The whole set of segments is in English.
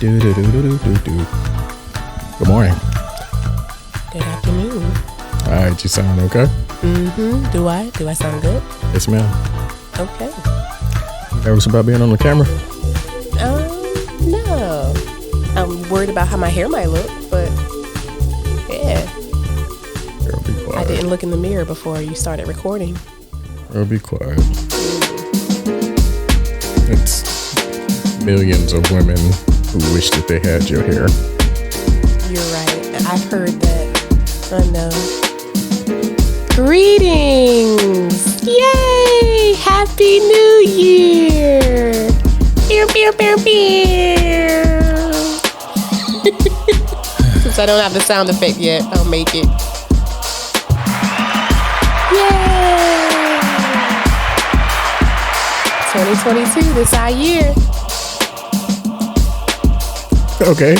Good morning. Good afternoon. All right, you sound okay? Mm-hmm. Do I sound good? Yes, ma'am. Okay. Nervous about being on the camera? No. I'm worried about how my hair might look, but yeah. Girl, be quiet. I didn't look in the mirror before you started recording. Girl, be quiet. It's millions of women who wish that they had your hair. You're right. I've heard that. I know. Greetings! Yay! Happy New Year! Pew, pew, pew, pew. Since I don't have the sound effect yet, I'll make it. Yay! 2022, this our year. Okay.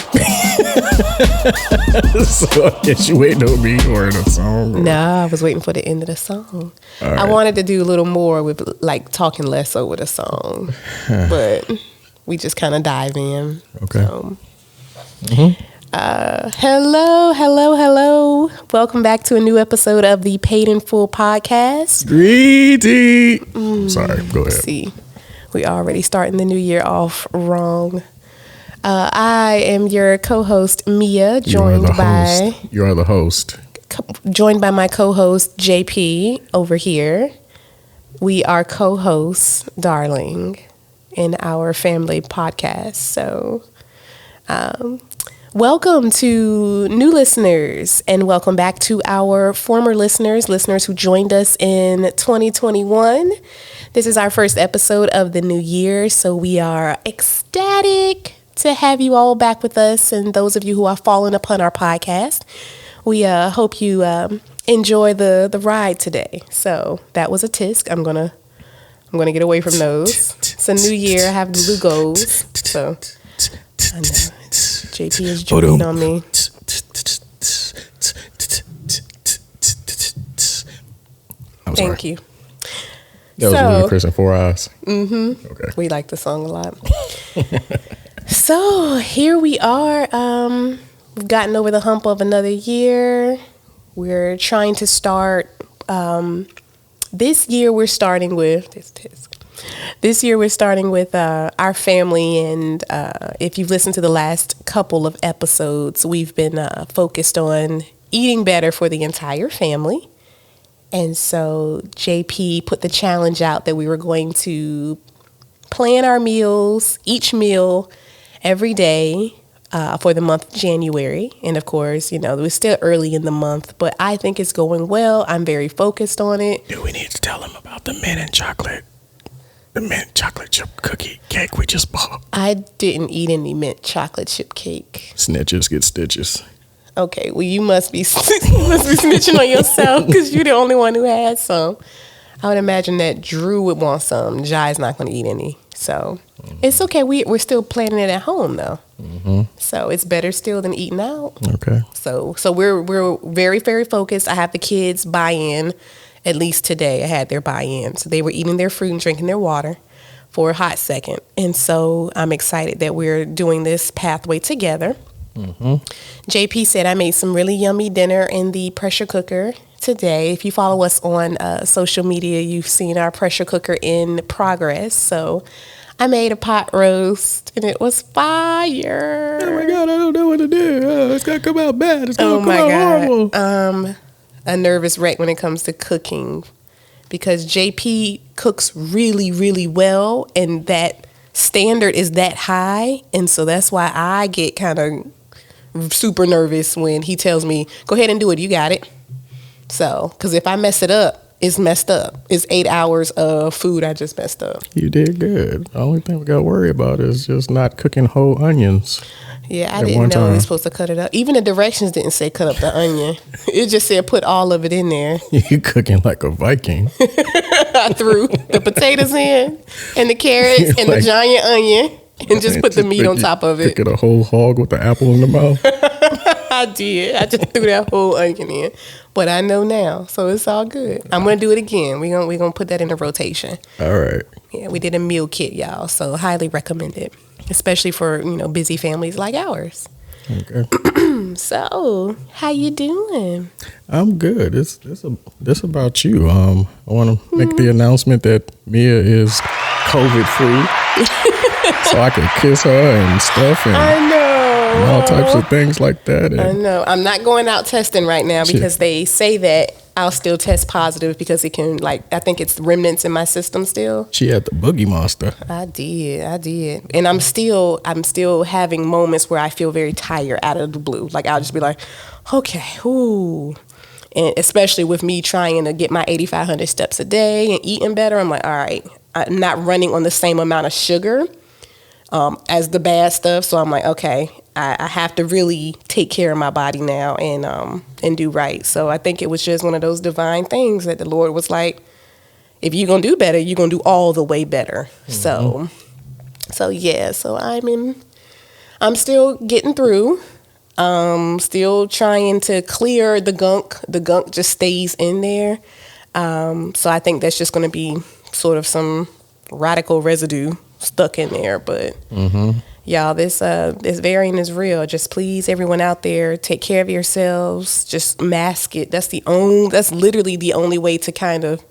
So I guess you waiting on me or the song? Or? No, I was waiting for the end of the song. Right. I wanted to do a little more with like talking less over the song, but we just kind of dive in. Okay. So, hello. Welcome back to a new episode of the Paid in Full podcast. Greedy. Sorry, go ahead. See, we already starting the new year off wrong. I am your co-host Mia, joined by You are the host. Joined by my co-host JP over here. We are co-hosts, darling, in our family podcast. So, welcome to new listeners, and welcome back to our former listeners who joined us in 2021. This is our first episode of the new year, so we are ecstatic to have you all back with us, and those of you who are following upon our podcast. We hope you enjoy the ride today. So that was a tisk. I'm gonna get away from those. It's a new year. I have new goals. So I know JP is joking on me. I'm sorry. Thank you. That was really Chris and Four Eyes. Mm-hmm. Okay. We like the song a lot. So here we are. We've gotten over the hump of another year. We're trying to start. This year we're starting with our family, and if you've listened to the last couple of episodes, we've been focused on eating better for the entire family. And so JP put the challenge out that we were going to plan our meals, each meal every day for the month of January. And of course, it was still early in the month, but I think it's going well. I'm very focused on it. Do we need to tell them about the mint chocolate chip cookie cake we just bought? I didn't eat any mint chocolate chip cake. Snitches get stitches. Okay, well, you must be snitching on yourself because you're the only one who had some. I would imagine that Drew would want some. Jai's not going to eat any. So It's okay. We're still planning it at home, though. Mm-hmm. So it's better still than eating out. Okay. So we're very, very focused. I have the kids buy in. At least today I had their buy in. So they were eating their fruit and drinking their water for a hot second. And so I'm excited that we're doing this pathway together. Mm-hmm. JP said I made some really yummy dinner in the pressure cooker today. If you follow us on social media, you've seen our pressure cooker in progress. So I made a pot roast, and it was fire. Oh my God, I don't know what to do. It's going to come out bad. It's going to come out horrible. I'm a nervous wreck when it comes to cooking because JP cooks really, really well, and that standard is that high. And so that's why I get kind of super nervous when he tells me, go ahead and do it. You got it. So, because if I mess it up, it's messed up. It's 8 hours of food I just messed up. You did good. The only thing we got to worry about is just not cooking whole onions. Yeah, I didn't know we were supposed to cut it up. Even the directions didn't say cut up the onion. It just said put all of it in there. You cooking like a Viking. I threw the potatoes in and the carrots and the giant onion and just put the meat on top of it. Picking a whole hog with the apple in the mouth. I did. I just threw that whole onion in. But I know now, so it's all good. I'm going to do it again. We're gonna put that in a rotation. All right. Yeah, we did a meal kit, y'all, so highly recommend it. especially for, busy families like ours. Okay. So, how you doing? I'm good. This about you. I want to make the announcement that Mia is COVID free, so I can kiss her and stuff and I know. all types of things like that. And I know. I'm not going out testing right now because they say that I'll still test positive because it can, I think it's remnants in my system still. she had the boogie monster. I did. And I'm still having moments where I feel very tired out of the blue. I'll just be like, okay, ooh. And especially with me trying to get my 8,500 steps a day and eating better, I'm like, all right, I'm not running on the same amount of sugar as the bad stuff. So I'm like, okay, I have to really take care of my body now and do right. So I think it was just one of those divine things that the Lord was like, if you're going to do better, you're going to do all the way better. Mm-hmm. So I'm still getting through. Still trying to clear the gunk. The gunk just stays in there. So I think that's just going to be sort of some radical residue stuck in there. But y'all, this variant is real. Just please, everyone out there, take care of yourselves. Just mask it. That's literally the only way to kind of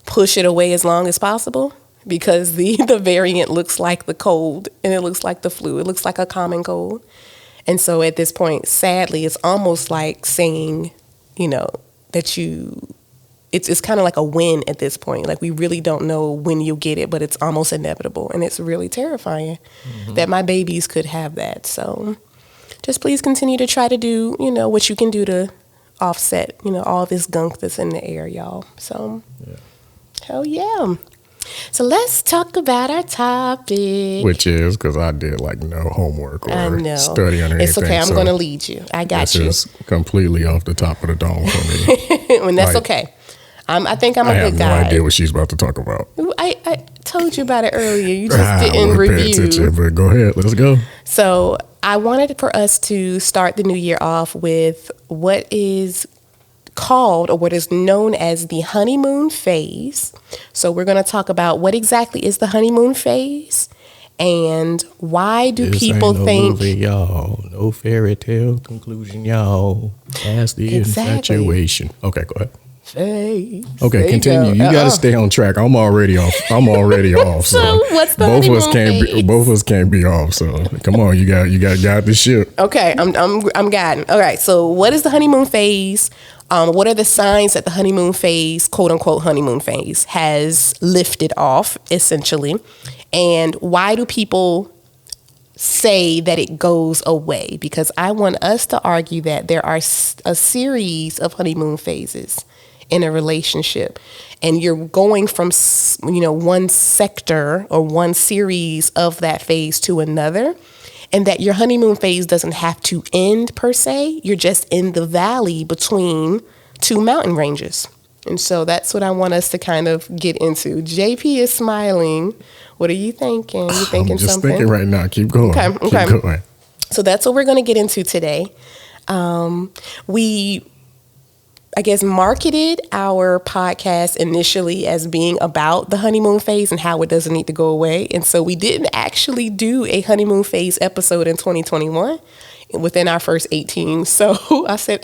push it away as long as possible, because the variant looks like the cold and it looks like the flu. It looks like a common cold. And so at this point, sadly, it's almost like saying, that it's kind of like a win at this point. We really don't know when you'll get it, but it's almost inevitable. And it's really terrifying that my babies could have that. So just please continue to try to do, what you can do to offset, all this gunk that's in the air, y'all. So, hell yeah. So let's talk about our topic. Which is, because I did no homework or study on anything. It's okay. I'm going to lead you. I got you. This is completely off the top of the dome for me. And that's okay. I think I'm a good guy. I have no idea what she's about to talk about. I told you about it earlier. You just didn't review. Pay attention, but go ahead. Let's go. So I wanted for us to start the new year off with what is called, or what is known as, the honeymoon phase. So we're going to talk about what exactly is the honeymoon phase and why do people think... Movie, y'all. No fairy tale conclusion, y'all. Past the infatuation. Okay, go ahead. Phase. Okay, continue. You got to stay on track. I'm already off. So what's the honeymoon phase? Both of us can't be off. So come on, you got guide the ship. Okay, I'm guiding. All right. So what is the honeymoon phase? What are the signs that the honeymoon phase, quote unquote honeymoon phase, has lifted off, essentially? And why do people say that it goes away? Because I want us to argue that there are a series of honeymoon phases in a relationship, and you're going from one sector or one series of that phase to another, and that your honeymoon phase doesn't have to end per se. You're just in the valley between two mountain ranges. And so that's what I want us to kind of get into. JP is smiling. What are you thinking? You thinking I'm just something? thinking right now. Keep going. Okay. Keep going. So that's what we're going to get into today. We marketed our podcast initially as being about the honeymoon phase and how it doesn't need to go away. And so we didn't actually do a honeymoon phase episode in 2021 within our first 18. So I said,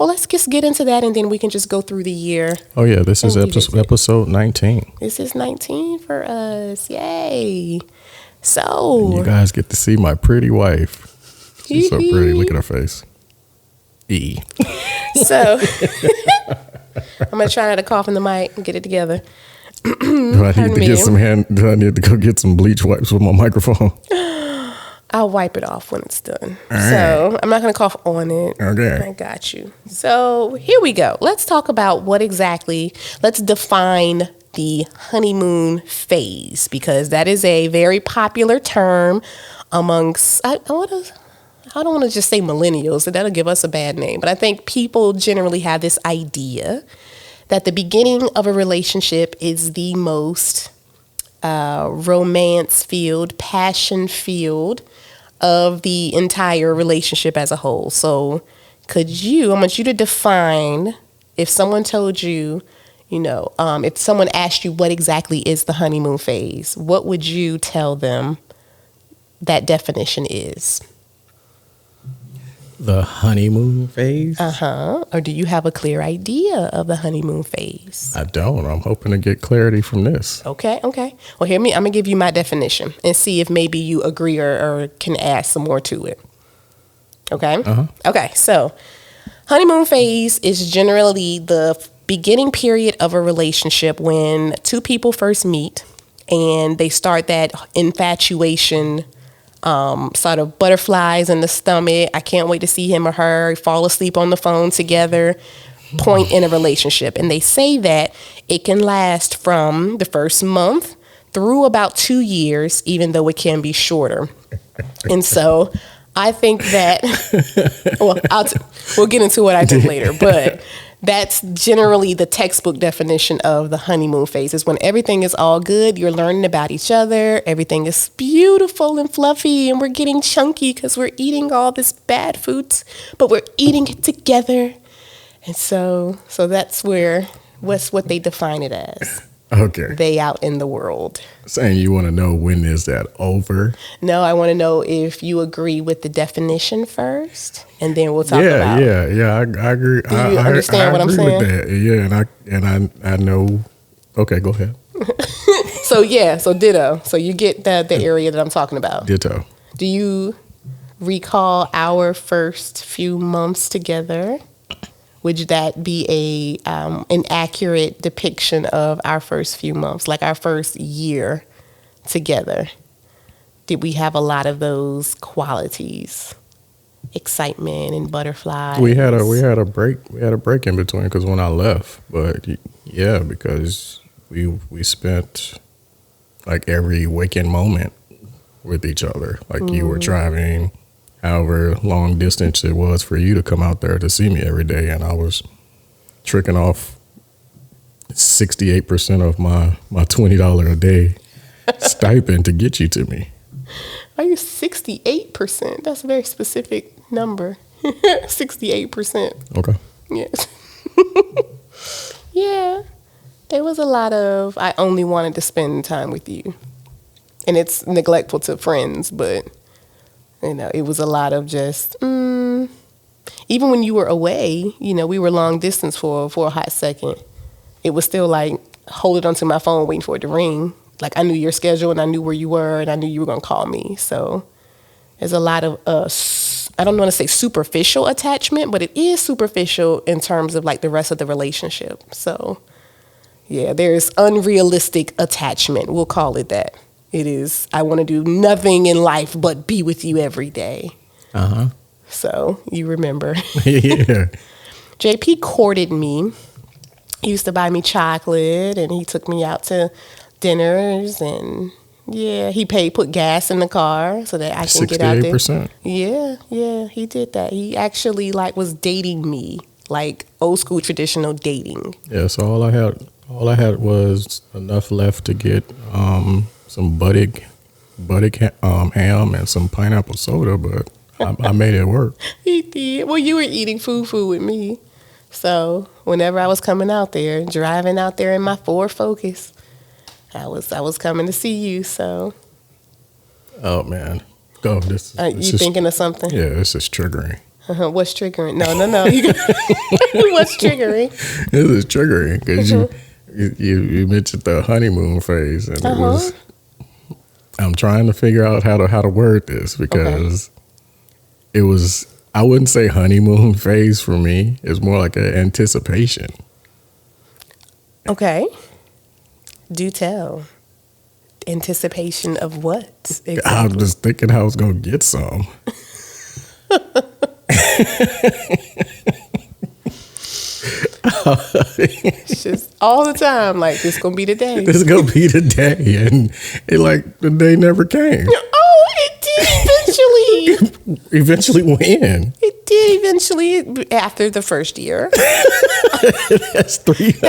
let's just get into that, and then we can just go through the year. Oh, yeah. This is episode 19. This is 19 for us. Yay. So. And you guys get to see my pretty wife. She's so pretty. Look at her face. So I'm gonna try not to cough in the mic and get it together. Do I need to go get some bleach wipes with my microphone? I'll wipe it off when it's done. Right. So I'm not gonna cough on it. Okay. I got you. So here we go. Let's talk about let's define the honeymoon phase, because that is a very popular term amongst, I don't want to just say millennials, so that'll give us a bad name. But I think people generally have this idea that the beginning of a relationship is the most romance-filled, passion-filled of the entire relationship as a whole. So I want you to define, if someone told you, if someone asked you what exactly is the honeymoon phase, what would you tell them that definition is. The honeymoon phase? Or do you have a clear idea of the honeymoon phase? I don't. I'm hoping to get clarity from this. Okay. Well, I'm going to give you my definition and see if maybe you agree or can add some more to it. Okay? Okay, so honeymoon phase is generally the beginning period of a relationship when two people first meet and they start that infatuation, sort of butterflies in the stomach. I can't wait to see him or her, fall asleep on the phone together, point in a relationship. And they say that it can last from the first month through about 2 years, even though it can be shorter. And so I think that, we'll get into what I think later, but that's generally the textbook definition of the honeymoon phase, is when everything is all good, you're learning about each other, everything is beautiful and fluffy, and we're getting chunky because we're eating all this bad foods, but we're eating it together. And so that's what they define it as. Okay. They out in the world. Saying you want to know when is that over? No, I want to know if you agree with the definition first, and then we'll talk about. Yeah. I agree. Do you understand what I'm saying? With that. Yeah, I know. Okay, go ahead. So ditto. So you get the area that I'm talking about. Ditto. Do you recall our first few months together? Would that be an accurate depiction of our first few months, like our first year together? Did we have a lot of those qualities, excitement and butterflies? We had a break. We had a break in between because when I left, but yeah, because we spent like every waking moment with each other. Like you were driving however long distance it was for you to come out there to see me every day, and I was tricking off 68% of my $20 a day stipend to get you to me. Are you 68%? That's a very specific number. 68%. Okay. Yes. Yeah. There was a lot of, I only wanted to spend time with you. And it's neglectful to friends, but it was a lot of just, even when you were away, we were long distance for a hot second. It was still like holding onto my phone, waiting for it to ring. Like I knew your schedule and I knew where you were and I knew you were going to call me. So there's a lot of, I don't want to say superficial attachment, but it is superficial in terms of like the rest of the relationship. So yeah, there's unrealistic attachment. We'll call it that. It is, I want to do nothing in life but be with you every day. So you remember. Yeah. JP courted me. He used to buy me chocolate and he took me out to dinners and he put gas in the car so that I can get out there. 68%. Yeah, he did that. He actually was dating me, like old school traditional dating. Yeah, so all I had was enough left to get some Buddig ham and some pineapple soda, but I made it work. He did. Well, you were eating food with me. So whenever I was coming out there, driving out there in my Ford Focus, I was coming to see you. So. Oh man, go. You thinking of something? Yeah, this is triggering. What's triggering? No. What's triggering? This is triggering because you mentioned the honeymoon phase, and it was. I'm trying to figure out how to word this because it was. I wouldn't say honeymoon phase for me. It's more like an anticipation. Okay. Do tell. Anticipation of what? Exactly? I was just thinking I was gonna get some. It's just all the time, like this gonna be the day. This is gonna be the day, and the day never came. Oh, it did eventually. Eventually when? It did eventually after the first year. That's 300.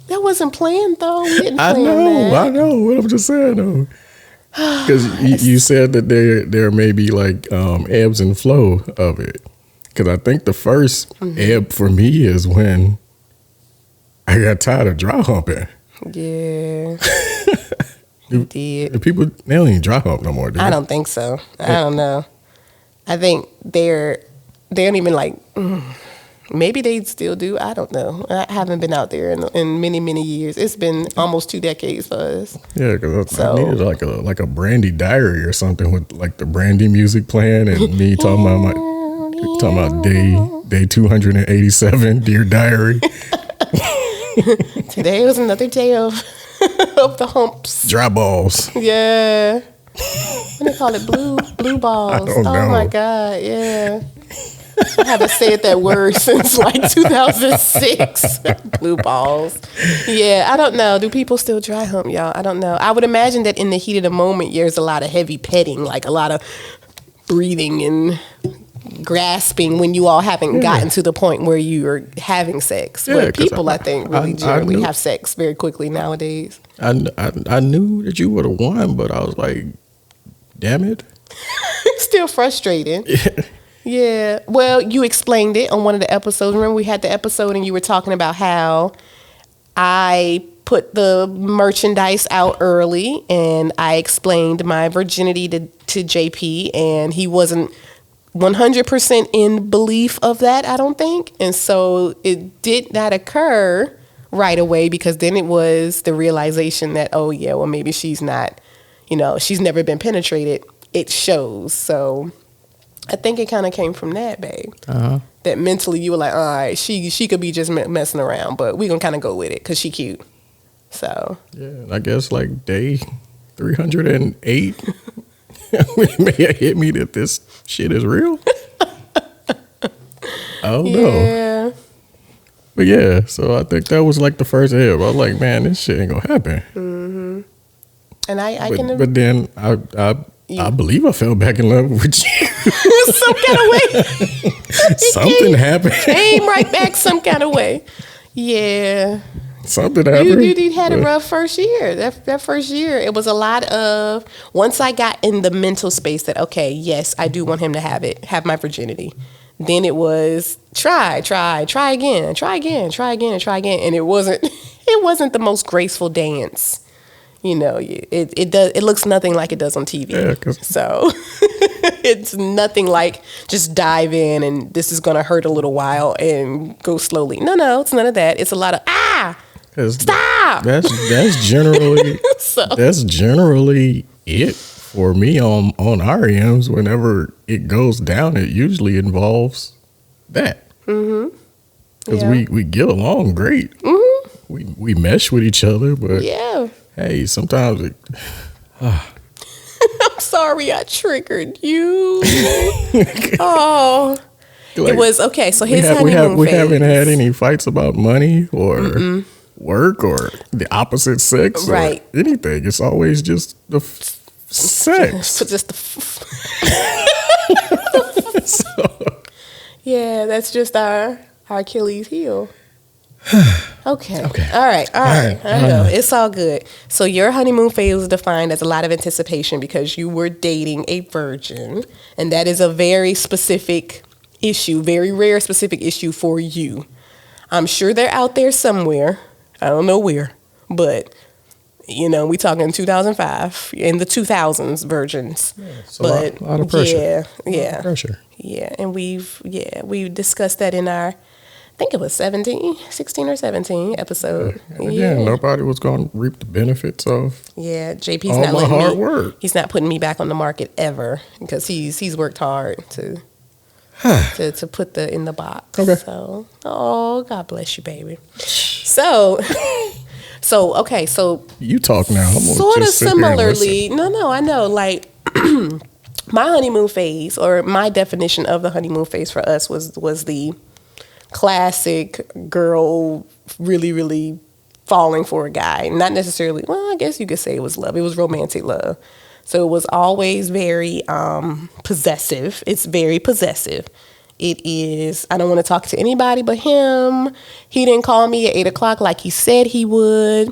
That wasn't planned though. We didn't plan that. I know. What I'm just saying though. Because you said that there may be like ebbs and flow of it. Because I think the first ebb for me is when I got tired of dry humping. Yeah. did. The people, they don't even dry hump no more, do they? I don't think so. I don't know. I think they don't even like. Maybe they still do. I don't know. I haven't been out there in many, many years. It's been almost 2 decades for us. Yeah, because I needed like a Brandy diary or something with like the Brandy music playing and me talking about day 287, Dear Diary. Today was another day of of the humps. Dry balls. Yeah. What do they call it? Blue balls. I don't know. Oh my God. Yeah. I haven't said that word since like 2006. Blue balls. Yeah, I don't know. Do people still dry hump, y'all? I don't know. I would imagine that in the heat of the moment, there's a lot of heavy petting, like a lot of breathing and grasping when you all haven't gotten to the point where you're having sex. Yeah, But 'cause people, I think, really I generally knew- have sex very quickly nowadays. I knew that you would have won, but I was like, damn it. Still frustrating. Yeah. Well, you explained it on one of the episodes. Remember we had the episode and you were talking about how I put the merchandise out early and I explained my virginity to JP and he wasn't 100% in belief of that, I don't think. And so it did not occur right away because then it was the realization that, oh yeah, well maybe she's not, she's never been penetrated. It shows. So I think it kind of came from that, babe. That mentally you were like, all right, she could be just messing around, but we're going to kind of go with it because she cute. So. Yeah, and I guess like day 308, it may have hit me that this shit is real. I don't know. Yeah. But yeah, so I think that was like the first hit. I was like, man, this shit ain't going to happen. Mm-hmm. And I But, can. but then I believe I fell back in love with you. some kind of way. Something happened. Came right back some kind of way. Yeah. Something happened. You had a rough first year. That first year, it was a lot of, once I got in the mental space that, okay, yes, I do want him to have my virginity. Then it was try again. And it wasn't the most graceful dance. It looks nothing like it does on TV. Yeah, so it's nothing like just dive in and this is going to hurt a little while and go slowly. No, it's none of that. It's a lot of, stop. That's generally that's generally it for me on our ends. Whenever it goes down, it usually involves that. Mm-hmm. Because we get along great. Mm-hmm. We mesh with each other, but yeah. Hey, sometimes I'm sorry I triggered you. Oh. like, it was okay. So his honeymoon we phase. haven't had any fights about money or work or the opposite sex Right. or anything. It's always just the sex. Just yeah, that's just our Achilles heel. Okay. All right. I know. It's all good. So your honeymoon phase was defined as a lot of anticipation because you were dating a virgin, and that is a very specific issue, very rare specific issue for you. I'm sure they're out there somewhere. I don't know where, but we talking 2005 in the 2000s virgins. Yeah, it's but a lot of pressure. Yeah. Pressure. Yeah, and we discussed that in our, I think it was 16 or 17 episode. And again, nobody was going to reap the benefits of Yeah, JP's all not my letting hard me. work. He's not putting me back on the market ever because he's worked hard to put in the box. Okay. So, God bless you, baby. So okay, so You talk now. I'm gonna sort of just sit here and listen. similarly. No, I know. Like my honeymoon phase, or my definition of the honeymoon phase for us was the classic girl really, really falling for a guy. Not necessarily. Well, I guess you could say it was love. It was romantic love. So it was always very possessive. It's very possessive. It is, I don't want to talk to anybody but him. He didn't call me at 8 o'clock like he said he would.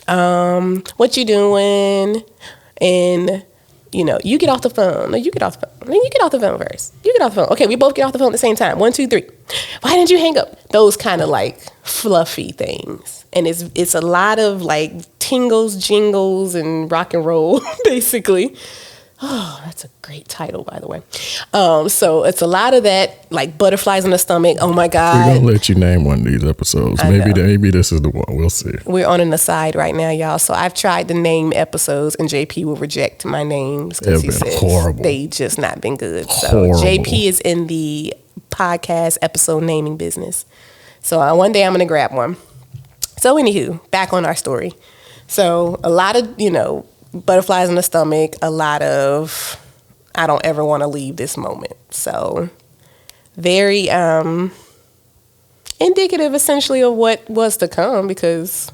What you doing? And, you get off the phone. No, you get off the phone. No, you get off the phone first. You get off the phone. Okay, we both get off the phone at the same time. 1, 2, 3. Why didn't you hang up? Those kind of like fluffy things. And it's a lot of like tingles, jingles, and rock and roll, basically. Oh, that's a great title, by the way. So it's a lot of that, like butterflies in the stomach. Oh my We're God. gonna let you name one of these episodes. I know. Maybe this is the one. We'll see. We're on an aside right now, y'all. So I've tried to name episodes, and JP will reject my names because he They've been says horrible. they just not been good. So Horrible. JP is in the podcast episode naming business. So one day I'm gonna grab one. So anywho, back on our story. So a lot of butterflies in the stomach. A lot of I don't ever want to leave this moment. So very indicative essentially of what was to come, because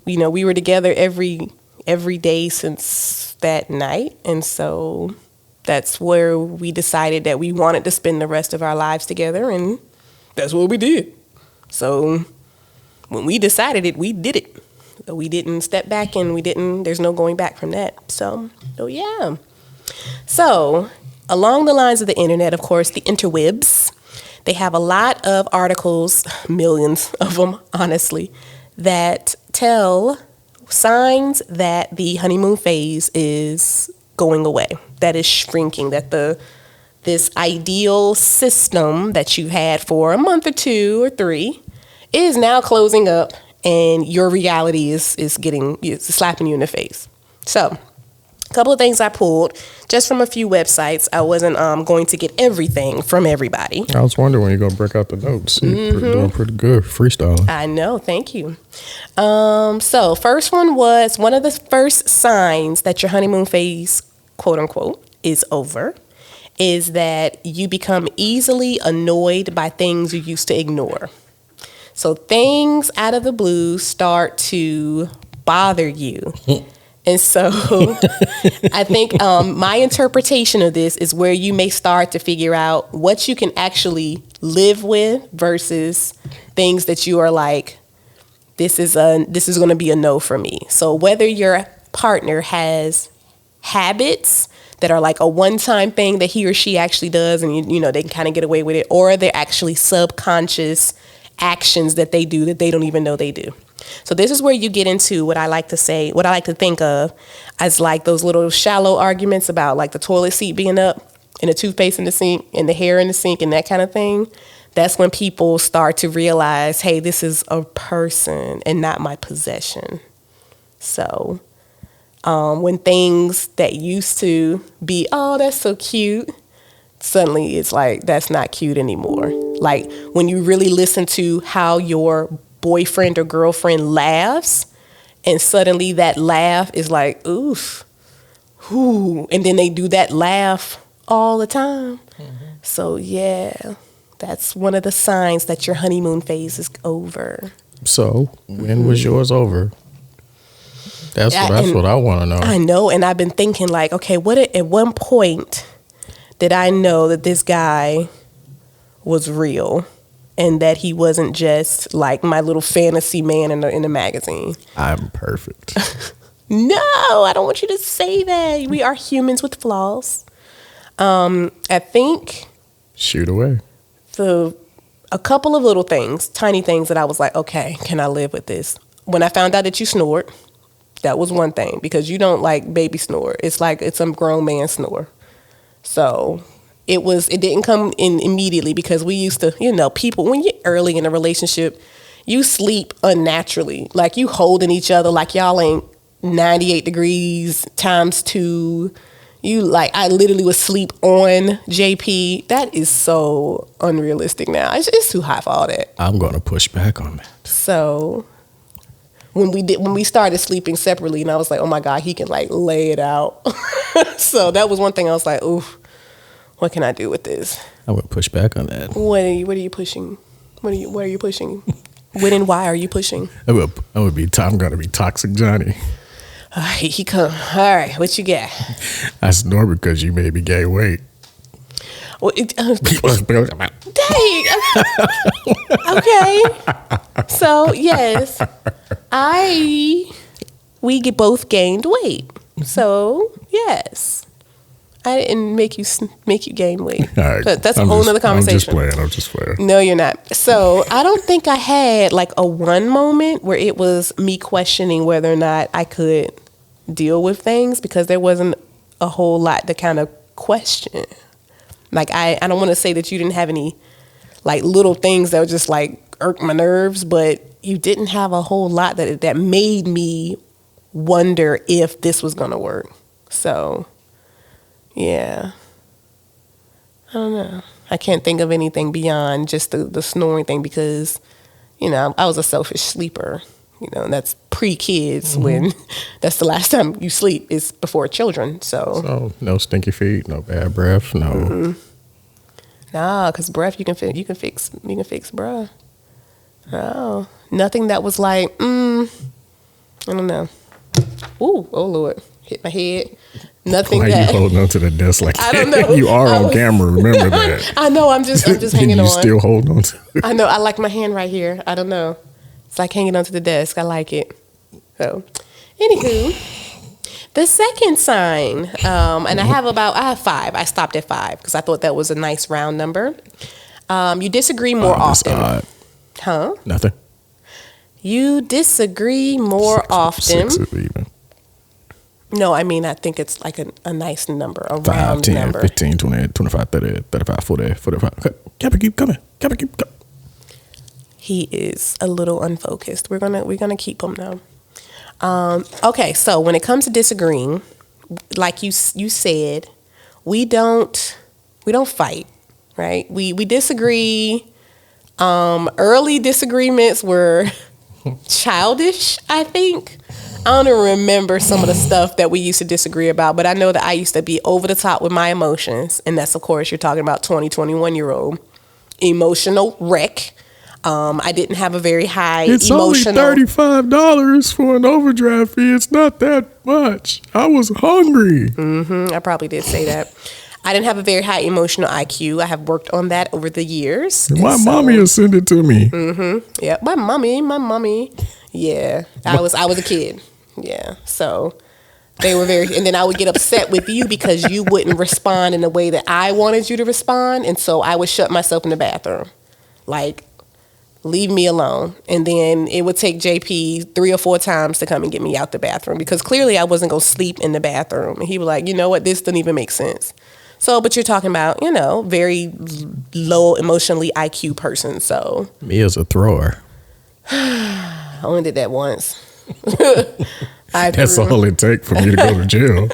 we were together every day since that night, and so that's where we decided that we wanted to spend the rest of our lives together, and that's what we did. So when we decided it, we did it. We didn't step back, and there's no going back from that. So yeah. So along the lines of the internet, of course, the interwebs, they have a lot of articles, millions of them, honestly, that tell signs that the honeymoon phase is going away, that is shrinking, that this ideal system that you had for a month or 2 or 3 is now closing up, and your reality is slapping you in the face. So a couple of things I pulled just from a few websites. I wasn't going to get everything from everybody. I was wondering when you're gonna break out the notes. You're doing pretty good freestyling. I know, thank you. So first one was, one of the first signs that your honeymoon phase, quote unquote, is over, is that you become easily annoyed by things you used to ignore. So things out of the blue start to bother you. And so I think my interpretation of this is where you may start to figure out what you can actually live with versus things that you are like, this is going to be a no for me. So whether your partner has habits that are like a one-time thing that he or she actually does, and they can kind of get away with it, or they're actually subconscious actions that they do that they don't even know they do. So this is where you get into what I like to think of as like those little shallow arguments about like the toilet seat being up and the toothpaste in the sink and the hair in the sink and that kind of thing. That's when people start to realize, hey, this is a person and not my possession. So when things that used to be, oh, that's so cute, suddenly it's like, that's not cute anymore. Like when you really listen to how your boyfriend or girlfriend laughs, and suddenly that laugh is like, oof, whoo, and then they do that laugh all the time. So yeah, that's one of the signs that your honeymoon phase is over. So when was yours over? That's what I want to know. I know, and I've been thinking like, okay, at one point did I know that this guy was real, and that he wasn't just like my little fantasy man in the magazine? I'm perfect. No, I don't want you to say that. We are humans with flaws. I think Shoot away. a couple of little things, tiny things that I was like, okay, can I live with this? When I found out that you snored, that was one thing, because you don't like baby snore. It's like it's some grown man snore. So it didn't come in immediately, because we used to, people, when you're early in a relationship, you sleep unnaturally. Like you holding each other like y'all ain't 98 degrees times 2. I literally would sleep on JP. That is so unrealistic now. It's too high for all that. I'm going to push back on that. So when we started sleeping separately, and I was like, oh my God, he can like lay it out. So that was one thing I was like, oof, what can I do with this? I would push back on that. What are you pushing? What are you pushing? When and why are you pushing? I'm going to be Toxic Johnny. All right, he come. All right, what you got? I snore because you made me gain weight. Well, dang. Okay. So yes, we both gained weight. So yes, I didn't make you gain weight. All right. But that's a whole nother conversation. I'm just playing. No, you're not. So I don't think I had like a one moment where it was me questioning whether or not I could deal with things, because there wasn't a whole lot to kind of question. Like I don't want to say that you didn't have any like little things that were just like irk my nerves, but you didn't have a whole lot that made me wonder if this was going to work. So, yeah. I don't know. I can't think of anything beyond just the snoring thing, because, you know, I was a selfish sleeper, you know, and that's pre-kids when that's the last time you sleep is before children. So no stinky feet, no bad breath, no. Nah, because breath you can fix bruh. Oh, nothing that was like, I don't know. Ooh, oh Lord, hit my head. Nothing. Why that you holding on to the desk like I that? don't know. You are on camera. Remember that. I know. I'm just hanging you on. Still holding on to it. I know. I like my hand right here. I don't know. It's like hanging onto the desk. I like it. So, anywho, the second sign, and I have 5. I stopped at 5 because I thought that was a nice round number. You disagree more often. Odd. Huh? Nothing. You disagree more often. 6 is even. No, I mean, I think it's like a nice number, a 5, round 10, number. 15, 20, 25, 30, 35, 40, 45. Keep coming. Keep coming. He is a little unfocused. We're gonna keep him though. Okay, so when it comes to disagreeing, like you said, we don't fight, right? We disagree. Early disagreements were childish, I think. I don't even remember some of the stuff that we used to disagree about, but I know that I used to be over the top with my emotions, and that's, of course, you're talking about 20, 21-year-old emotional wreck. I didn't have a very high It's emotional... only $35 for an overdraft fee. It's not that much. I was hungry. I probably did say that. I didn't have a very high emotional IQ. I have worked on that over the years. My mommy has sent it to me. Yeah, my mommy. Yeah, I was a kid. Yeah, so they were very, and then I would get upset with you because you wouldn't respond in the way that I wanted you to respond, and so I would shut myself in the bathroom, like, leave me alone. And then it would take JP 3 or 4 times to come and get me out the bathroom, because clearly I wasn't gonna sleep in the bathroom, and he was like, you know what, this doesn't even make sense. So, but you're talking about, you know, very low emotionally IQ person. So Mia's a thrower. I only did that once. That's all it takes for me to go to jail.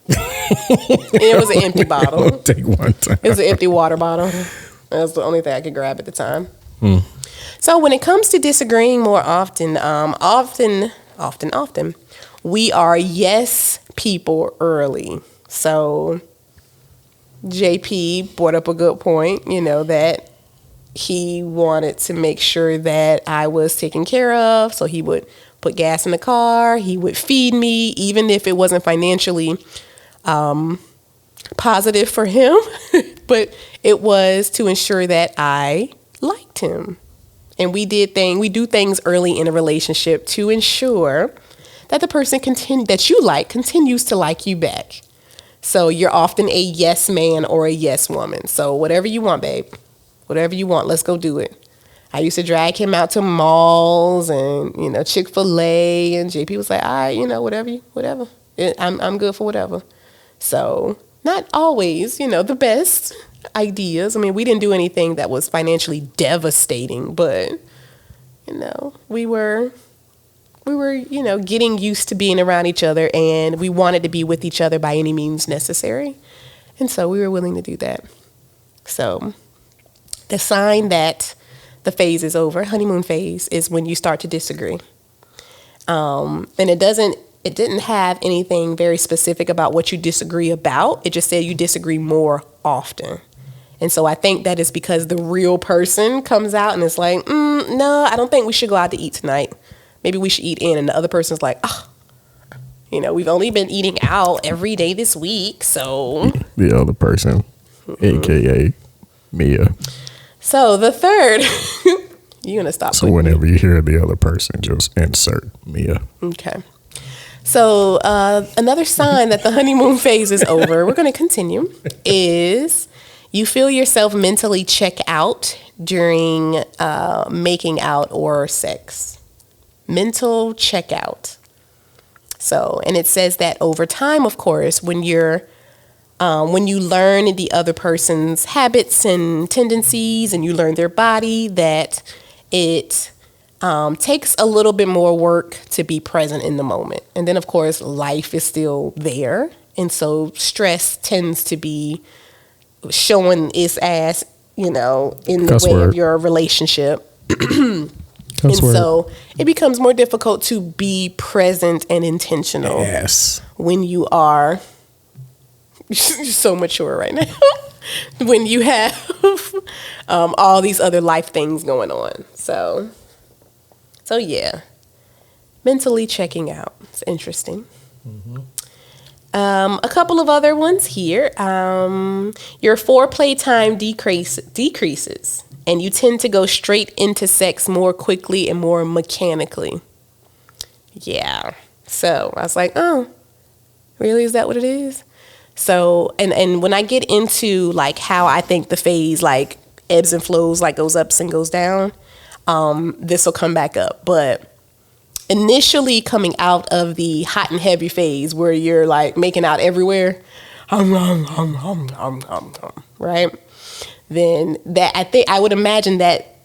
It was an empty bottle. Take one time. It was an empty water bottle. That was the only thing I could grab at the time. So when it comes to disagreeing more often, often, we are yes people early. So JP brought up a good point, you know, that he wanted to make sure that I was taken care of. So he would put gas in the car. He would feed me, even if it wasn't financially positive for him. But it was to ensure that I liked him. And we do things early in a relationship to ensure that the person that you like continues to like you back. So you're often a yes man or a yes woman. So whatever you want, babe. Whatever you want, let's go do it. I used to drag him out to malls and, you know, Chick-fil-A, and JP was like, all right, you know, whatever. I'm good for whatever. So not always, you know, the best ideas. I mean, we didn't do anything that was financially devastating, but, you know, we were, you know, getting used to being around each other, and we wanted to be with each other by any means necessary. And so we were willing to do that. So the sign that the phase is over, honeymoon phase, is when you start to disagree. And it didn't have anything very specific about what you disagree about. It just said you disagree more often. And so I think that is because the real person comes out and it's like, no, I don't think we should go out to eat tonight. Maybe we should eat in. And the other person's like, you know, we've only been eating out every day this week, so. The other person, AKA Mia. So the third, you're going to stop. So whenever you hear the other person, just insert Mia. Okay. So another sign that the honeymoon phase is over, we're going to continue, is you feel yourself mentally check out during making out or sex. Mental checkout. So, and it says that over time, of course, when you learn the other person's habits and tendencies and you learn their body, that it takes a little bit more work to be present in the moment. And then, of course, life is still there. And so stress tends to be showing its ass, in the way of your relationship. And so it becomes more difficult to be present and intentional. Yes. When you are so mature right now. When you have all these other life things going on. So yeah. Mentally checking out. It's interesting. Mm-hmm. A couple of other ones here. Your foreplay time decreases. And you tend to go straight into sex more quickly and more mechanically. Yeah. So I was like, oh, really? Is that what it is? So, and when I get into like how I think the phase like ebbs and flows, like goes ups and goes down, this will come back up. But initially coming out of the hot and heavy phase where you're like making out everywhere, right? Then that I would imagine that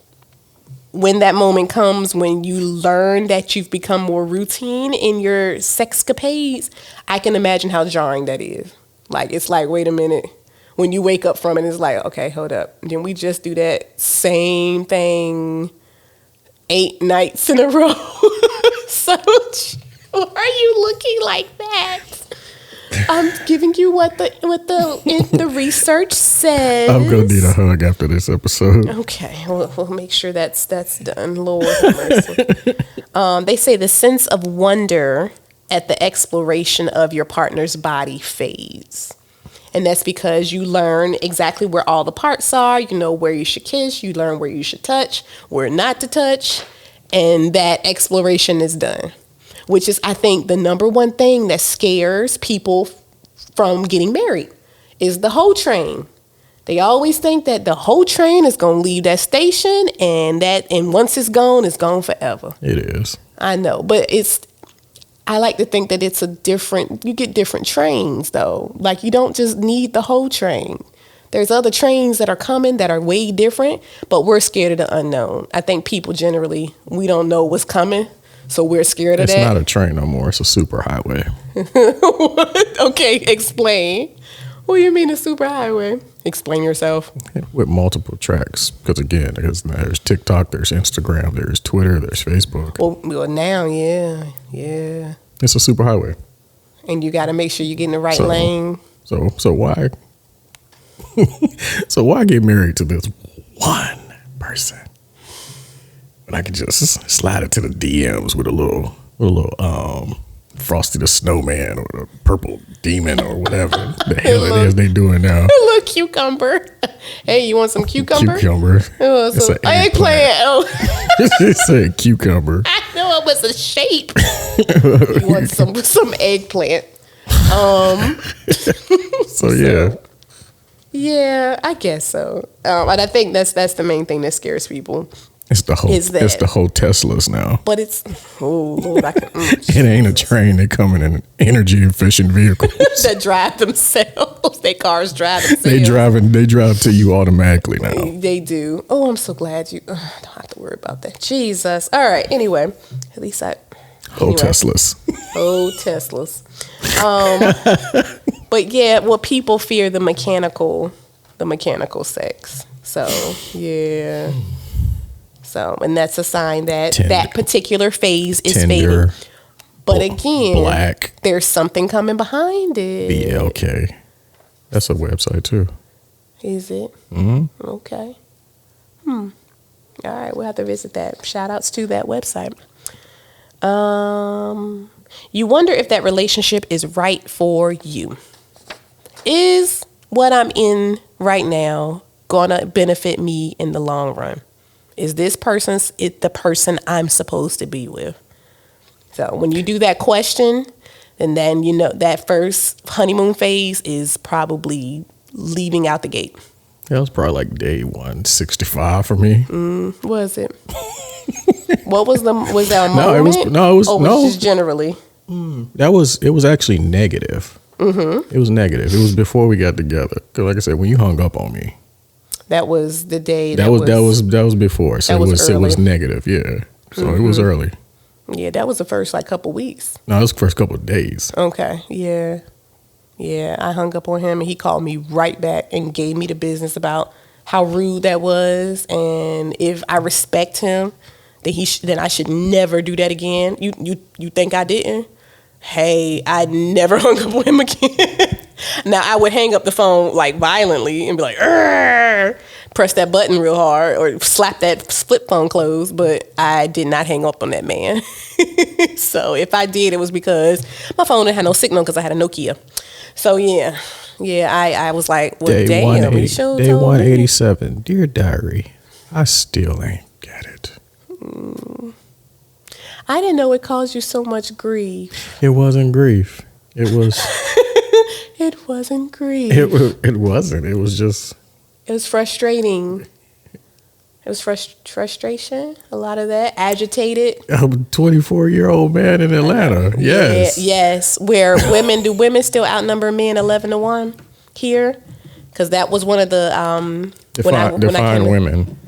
when that moment comes, when you learn that you've become more routine in your sexcapades, I can imagine how jarring that is. Like, it's like, wait a minute. When you wake up from it, it's like, okay, hold up. Didn't we just do that same thing 8 nights in a row? So, why are you looking like that? I'm giving you what the research says. I'm gonna need a hug after this episode. Okay, we'll make sure that's done. Lord have mercy. They say the sense of wonder at the exploration of your partner's body fades. And that's because you learn exactly where all the parts are. You know where you should kiss. You learn where you should touch, where not to touch. And that exploration is done. Which is, I think, the number one thing that scares people from getting married is the whole train. They always think that the whole train is going to leave that station and once it's gone forever. It is. I know, but I like to think that you get different trains though. Like, you don't just need the whole train. There's other trains that are coming that are way different, but we're scared of the unknown. I think people generally, we don't know what's coming. So we're scared of that. It's not a train no more. It's a superhighway. What? Okay, explain. What do you mean a superhighway? Explain yourself. With multiple tracks. Because again, there's TikTok, there's Instagram, there's Twitter, there's Facebook. Well now, yeah. It's a superhighway. And you got to make sure you get in the right lane. So why? So why get married to this one person? I could just slide into the DMs with a little Frosty the Snowman or the Purple Demon or whatever the hell it is they doing now. A little cucumber. Hey, you want some cucumber? Cucumber. Oh, some eggplant. Oh. It said cucumber. I know it was a shape. You want some eggplant. So yeah. Yeah, I guess so. And I think that's the main thing that scares people. It's the whole Teslas now. But it's Lord, it ain't a train. They coming in energy efficient vehicles that drive themselves. Their cars drive themselves. They drive to you automatically now. They do. Oh, I'm so glad you don't have to worry about that. Jesus. All right. Anyway, at least Teslas. Teslas. But yeah, well, people fear the mechanical sex. So yeah. So, and that's a sign that that particular phase is fading. But again, there's something coming behind it. BLK. That's a website too. Is it? Mm-hmm. Okay. All right, we'll have to visit that. Shout outs to that website. You wonder if that relationship is right for you. Is what I'm in right now gonna benefit me in the long run? Is this the person I'm supposed to be with? So when you do that question, And then, you know, that first honeymoon phase is probably leaving out the gate. That was probably like day 165 for me. Was it? What was was that a No, moment? it was or no. just generally? It was actually negative. It was negative. It was before we got together. Cause like I said, when you hung up on me, That was the day. that was before. So that it was was early. negative. Yeah. So it was early. Yeah, that was the first like couple weeks. No, it was the first couple of days. Okay. Yeah. Yeah. I hung up on him and he called me right back and gave me the business about how rude that was, and if I respect him, then I should never do that again. You think I didn't? Hey, I never hung up on him again. Now I would hang up the phone like violently and be like, "Arr!" Press that button real hard or slap that flip phone closed, but I did not hang up on that man. So if I did, it was because my phone didn't have no signal because I had a Nokia. So yeah, I was like, well, Day damn, 180, he sure day told me. 187. Dear diary, I still ain't get it. I didn't know it caused you so much grief. It wasn't grief. It was. It wasn't grief. It wasn't. It was just. It was frustrating. It was frustration. A lot of that. Agitated. I'm a 24-year-old man in Atlanta. Yes. Yeah, yes. Where do women still outnumber men 11-1 here? Because that was one of the Define women.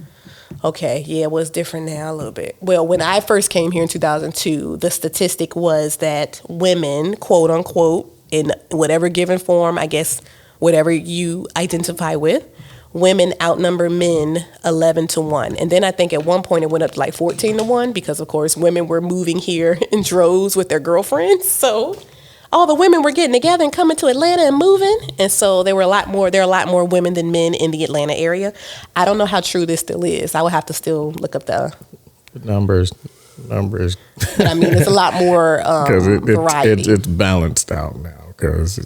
Okay, yeah, it was different now a little bit. Well, when I first came here in 2002, the statistic was that women, quote unquote, in whatever given form, I guess, whatever you identify with, women outnumber men 11-1. And then I think at one point it went up to like 14-1 because, of course, women were moving here in droves with their girlfriends. So all the women were getting together and coming to Atlanta and moving. And so there are a lot more women than men in the Atlanta area. I don't know how true this still is. I would have to still look up the Numbers. But I mean, it's a lot more variety. It's balanced out now because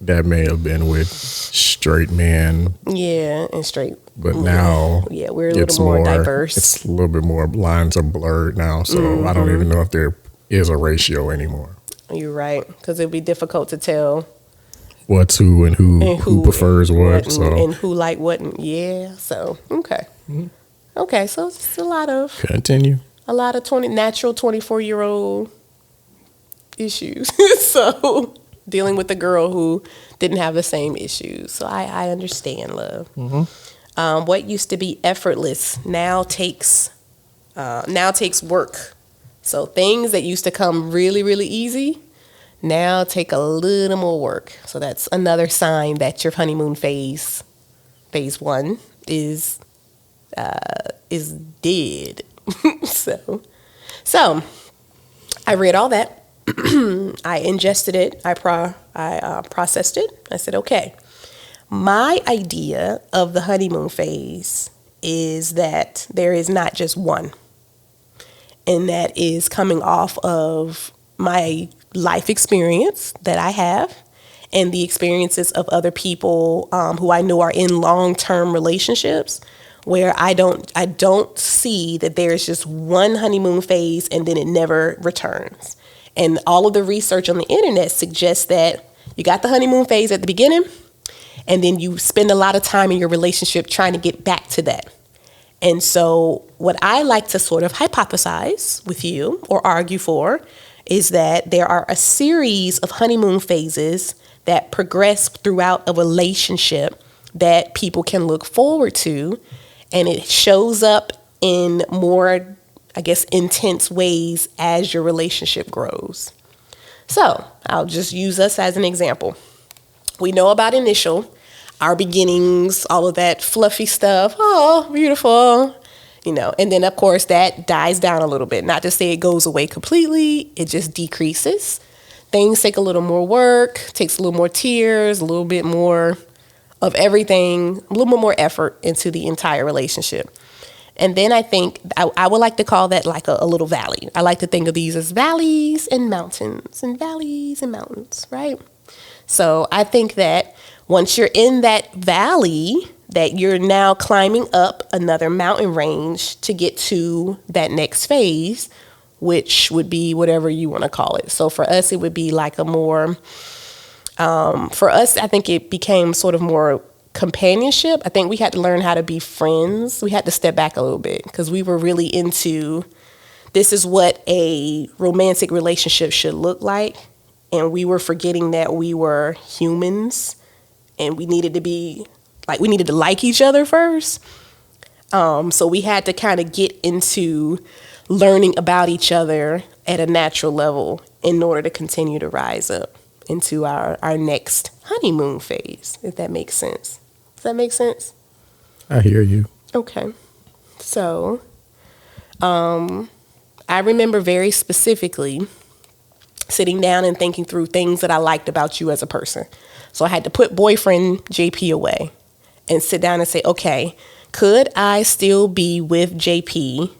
that may have been with straight men. Yeah, and straight. But now yeah, we're a little more diverse. It's a little bit more, lines are blurred now. So I don't even know if there is a ratio anymore. You're right, because it'd be difficult to tell what's who and who prefers what. And who like what. And so, okay. Okay, so it's a lot of Continue. natural 24-year-old issues. So dealing with a girl who didn't have the same issues. So I understand, love. What used to be effortless now takes work. So things that used to come really, really easy now take a little more work. So that's another sign that your honeymoon phase 1, is dead. So I read all that. I ingested it. I processed it. I said, okay, my idea of the honeymoon phase is that there is not just one. And that is coming off of my life experience that I have and the experiences of other people who I know are in long-term relationships, where I don't see that there's just one honeymoon phase and then it never returns. And all of the research on the internet suggests that you got the honeymoon phase at the beginning, and then you spend a lot of time in your relationship trying to get back to that. And so what I like to sort of hypothesize with you or argue for is that there are a series of honeymoon phases that progress throughout a relationship that people can look forward to. And it shows up in more, I guess, intense ways as your relationship grows. So I'll just use us as an example. We know about initial, our beginnings, all of that fluffy stuff. Oh, beautiful. And then of course that dies down a little bit. Not to say it goes away completely, it just decreases. Things take a little more work, takes a little more tears, a little bit more of everything, a little bit more effort into the entire relationship. And then I think I would like to call that like a little valley. I like to think of these as valleys and mountains, right? So I think that once you're in that valley, that you're now climbing up another mountain range to get to that next phase, which would be whatever you want to call it. So for us, it would be like a more, for us, I think it became sort of more companionship. I think we had to learn how to be friends. We had to step back a little bit because we were really into, this is what a romantic relationship should look like. And we were forgetting that we were humans and we needed to like each other first. So we had to kind of get into learning about each other at a natural level in order to continue to rise up into our next honeymoon phase, if that makes sense. Does that make sense? I hear you. Okay. So, I remember very specifically sitting down and thinking through things that I liked about you as a person. So I had to put boyfriend JP away and sit down and say, okay, could I still be with JP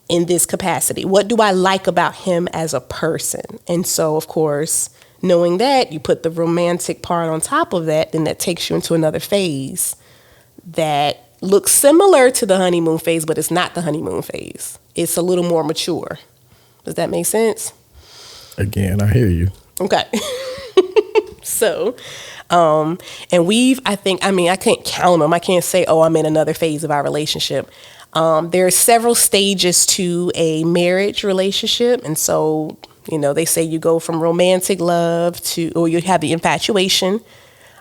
in this capacity? What do I like about him as a person? And so, of course, knowing that, you put the romantic part on top of that, then that takes you into another phase that looks similar to the honeymoon phase, but it's not the honeymoon phase. It's a little more mature. Does that make sense? Again, I hear you. Okay. So, and I can't count them. I can't say, oh, I'm in another phase of our relationship. There are several stages to a marriage relationship. And so, they say you go from romantic love or you have the infatuation,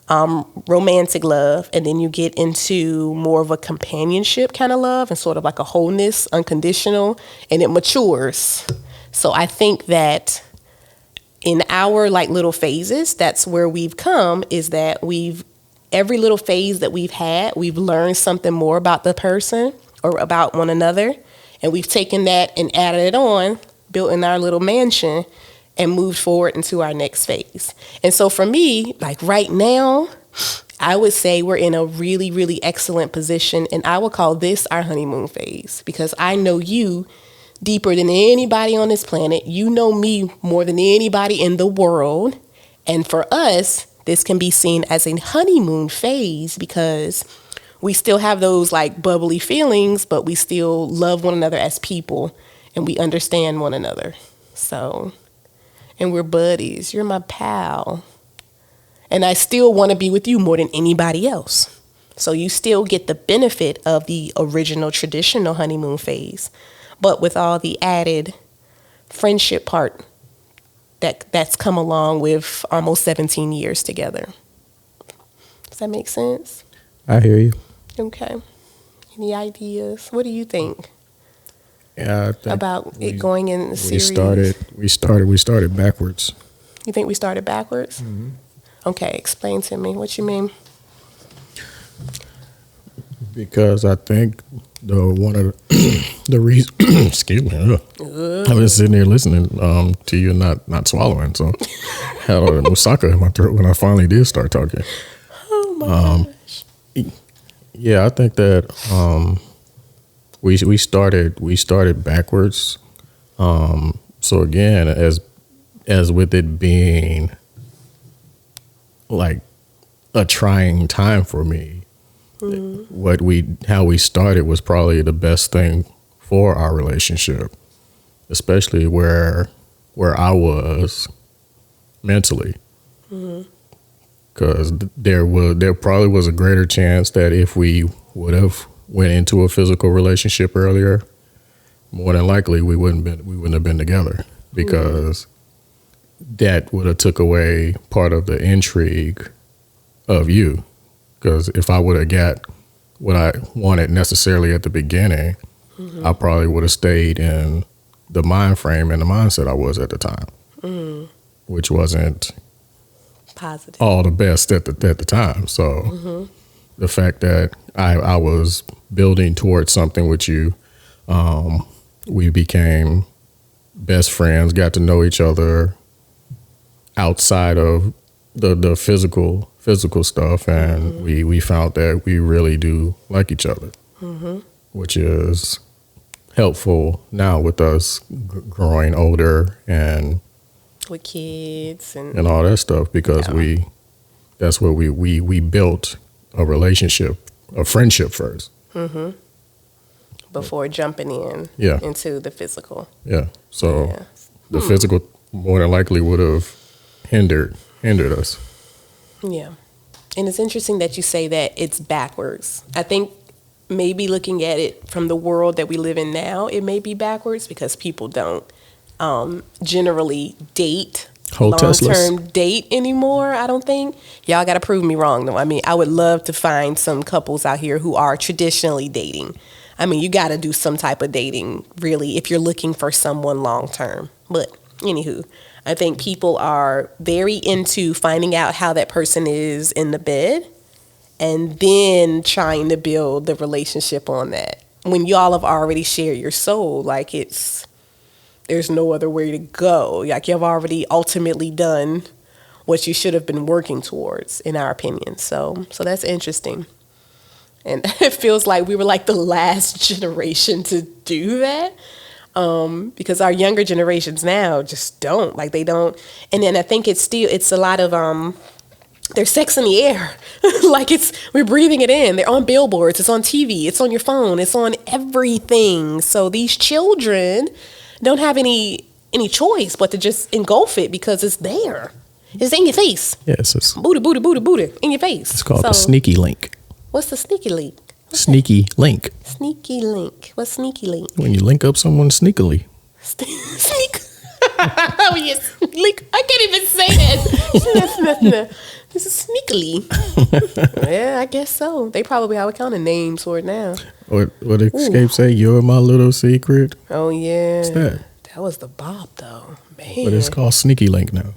romantic love, and then you get into more of a companionship kind of love and sort of like a wholeness, unconditional, and it matures. So I think that in our like little phases, that's where we've come, is that every little phase that we've had, we've learned something more about the person or about one another. And we've taken that and added it on, built in our little mansion, and moved forward into our next phase. And so for me, like right now, I would say we're in a really, really excellent position. And I would call this our honeymoon phase because I know you deeper than anybody on this planet. You know me more than anybody in the world. And for us, this can be seen as a honeymoon phase because we still have those like bubbly feelings, but we still love one another as people and we understand one another. So, and we're buddies. You're my pal. And I still want to be with you more than anybody else. So you still get the benefit of the original traditional honeymoon phase, but with all the added friendship part that's come along with almost 17 years together. Does that make sense? I hear you. Okay. Any ideas? What do you think? Yeah, I think about it going in the series? We started backwards. You think we started backwards? Mm-hmm. Okay, explain to me what you mean. Because I think one of the reasons, excuse me, I've been sitting here listening to you not swallowing, so I had a moussaka in my throat when I finally did start talking. Oh my gosh. Yeah, I think that we started backwards. So again, as with it being like a trying time for me, how we started was probably the best thing for our relationship, especially where I was mentally, because there probably was a greater chance that if we would have went into a physical relationship earlier, more than likely we wouldn't have been together, because that would have took away part of the intrigue of you. Because if I would have got what I wanted necessarily at the beginning, I probably would have stayed in the mind frame and the mindset I was at the time, which wasn't positive, all the best at the time. So the fact that I was building towards something with you, we became best friends, got to know each other outside of the physical stuff, and we found that we really do like each other, which is helpful now with us growing older and with kids and all that stuff, because that's where we built a relationship, a friendship first. before jumping Yeah. into the physical. Yeah. So Yeah. the physical more than likely would have hindered us. Yeah. And it's interesting that you say that it's backwards. I think maybe looking at it from the world that we live in now, it may be backwards because people don't generally date, Whole Teslas. long-term date anymore, I don't think. Y'all got to prove me wrong, though. I mean, I would love to find some couples out here who are traditionally dating. I mean, you got to do some type of dating, really, if you're looking for someone long-term. But anywho, I think people are very into finding out how that person is in the bed and then trying to build the relationship on that. When y'all have already shared your soul, like there's no other way to go. Like you've already ultimately done what you should have been working towards, in our opinion. So that's interesting. And it feels like we were like the last generation to do that. Because our younger generations now just don't. Like they don't. And then I think it's a lot of there's sex in the air. Like we're breathing it in. They're on billboards, it's on TV, it's on your phone, it's on everything. So these children don't have any choice but to just engulf it because it's there. It's in your face. Yes, it's Booty in your face. It's called the sneaky link. What's the sneaky link? Sneaky link. Sneaky link. What's sneaky link? When you link up someone sneakily. Sneak. Oh yes, link. I can't even say that. This is sneakily. Yeah, I guess so. They probably have a kind of names for it now. What Escape say? You're my little secret. Oh yeah. What's that? That was the bop though, man. But it's called Sneaky Link now.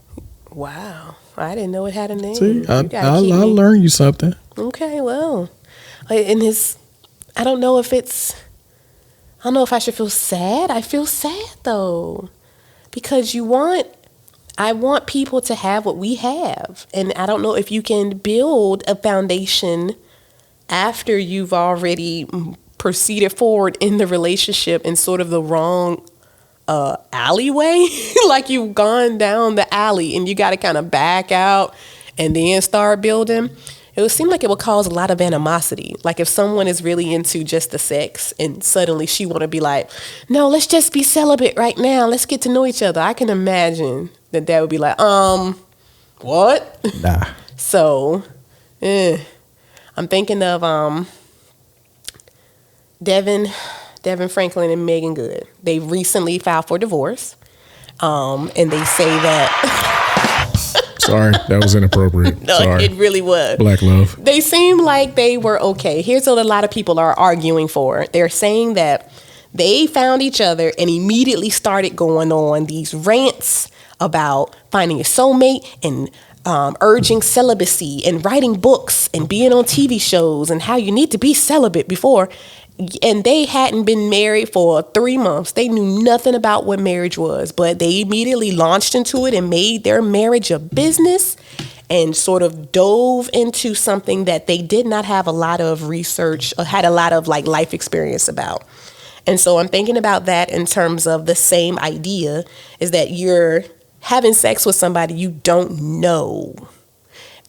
Wow, I didn't know it had a name. See, I learned you something. Okay, well, in I don't know if I should feel sad. I feel sad though, because I want people to have what we have, and I don't know if you can build a foundation after you've already proceeded forward in the relationship in sort of the wrong alleyway. Like you've gone down the alley and you got to kind of back out and then start building. It would seem like it would cause a lot of animosity. Like if someone is really into just the sex and suddenly she want to be like, no, let's just be celibate right now. Let's get to know each other. I can imagine that would be like, what? Nah. So, I'm thinking of Devin Franklin and Megan Good. They recently filed for divorce. And they say that... Sorry, that was inappropriate. No, Sorry. It really was. Black love. They seem like they were okay. Here's what a lot of people are arguing for. They're saying that they found each other and immediately started going on these rants about finding a soulmate and urging celibacy and writing books and being on TV shows and how you need to be celibate before. And they hadn't been married for 3 months. They knew nothing about what marriage was, but they immediately launched into it and made their marriage a business and sort of dove into something that they did not have a lot of research or had a lot of like life experience about. And so I'm thinking about that in terms of the same idea, is that you're having sex with somebody you don't know.